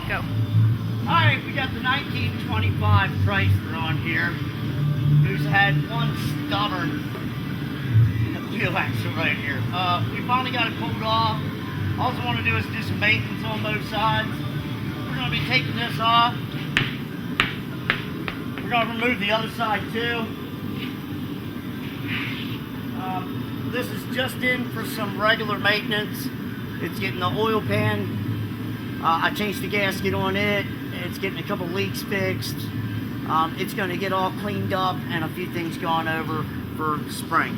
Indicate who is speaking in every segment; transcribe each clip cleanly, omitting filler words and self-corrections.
Speaker 1: Go.
Speaker 2: Alright, we got the 1925 Chrysler on here, who's had one stubborn wheel axle right here. We finally got it pulled off. All I want to do is do some maintenance on both sides. We're going to be taking this off. We're going to remove the other side too. This is just in for some regular maintenance. It's getting the oil pan. I changed the gasket on it. It's getting a couple leaks fixed. It's going to get all cleaned up and a few things gone over for spring.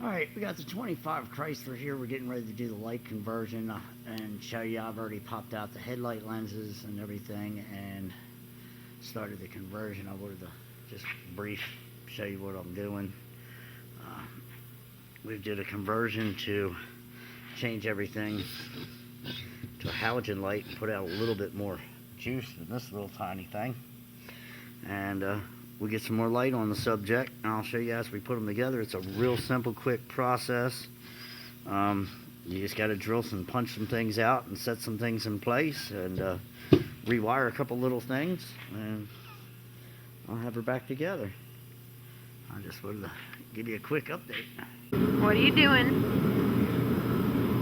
Speaker 2: Alright, we got the 25 Chrysler here. We're getting ready to do the light conversion and show you I've already popped out the headlight lenses and everything and started the conversion. I wanted to just brief show you what I'm doing. We did a conversion to change everything to a halogen light and put out a little bit more juice than this little tiny thing. And we'll get some more light on the subject and I'll show you as we put them together. It's a real simple, quick process. You just got to drill some, punch some things out and set some things in place and rewire a couple little things and I'll have her back together. I just wanted to give you a quick update.
Speaker 1: What are you doing?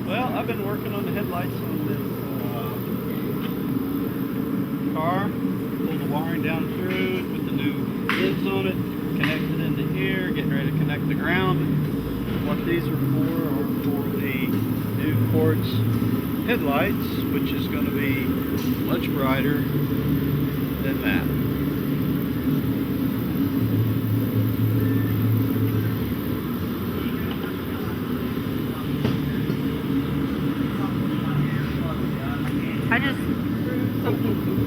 Speaker 3: Well, I've been working on the headlights on this car. Pulled the wiring down through, put the new lids on it, connected into here, getting ready to connect the ground. What these are for the new quartz headlights, which is going to be much brighter than that.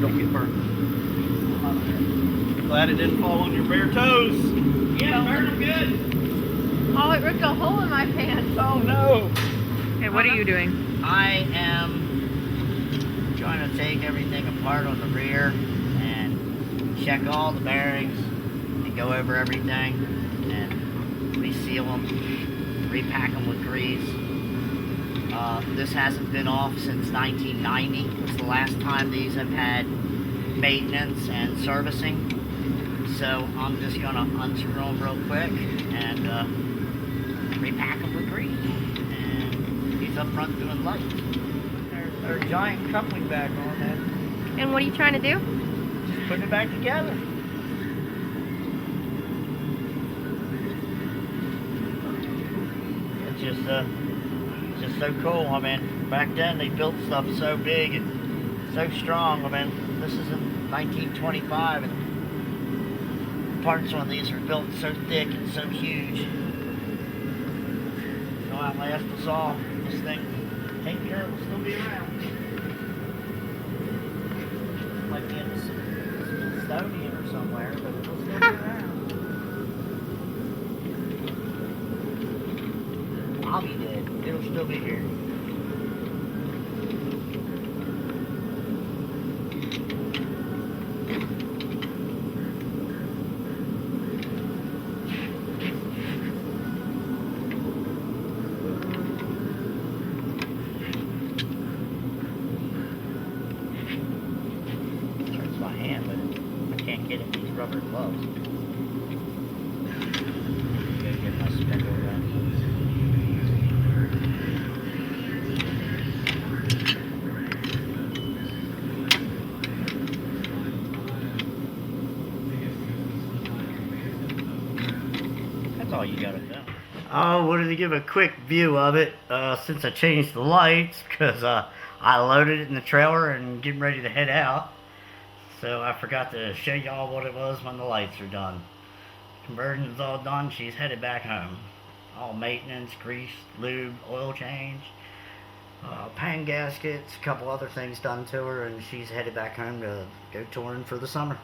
Speaker 3: Don't get burned. Glad it didn't fall on your bare toes.
Speaker 2: Yeah, burn them good.
Speaker 1: Oh, it ripped a hole in my pants.
Speaker 3: Oh no.
Speaker 1: Okay, what are you doing?
Speaker 2: I am trying to take everything apart on the rear and check all the bearings and go over everything and reseal them, repack them with grease. This hasn't been off since 1990. It's the last time these have had maintenance and servicing. So I'm just going to unscrew them real quick and repack them with grease. And he's up front doing lights. There's a giant coupling back on that.
Speaker 1: And what are you trying to do?
Speaker 2: Just putting it back together. It's just so cool. I mean, back then they built stuff so big and so strong. I mean, this is in 1925 and parts on these are built so thick and so huge. They'll outlast us all. This thing, take care of it, will still be around. Might be in the Smithsonian or somewhere, but it'll still be around. I'll be dead. It'll still be here. It hurts my hand, but I can't get it in these rubber gloves. Gotta get my spindle done. All you gotta do. I wanted to give a quick view of it since I changed the lights because I loaded it in the trailer and getting ready to head out. So I forgot to show y'all what it was when the lights are done. Conversion's all done. She's headed back home. All maintenance, grease, lube, oil change, pan gaskets, a couple other things done to her, and she's headed back home to go touring for the summer.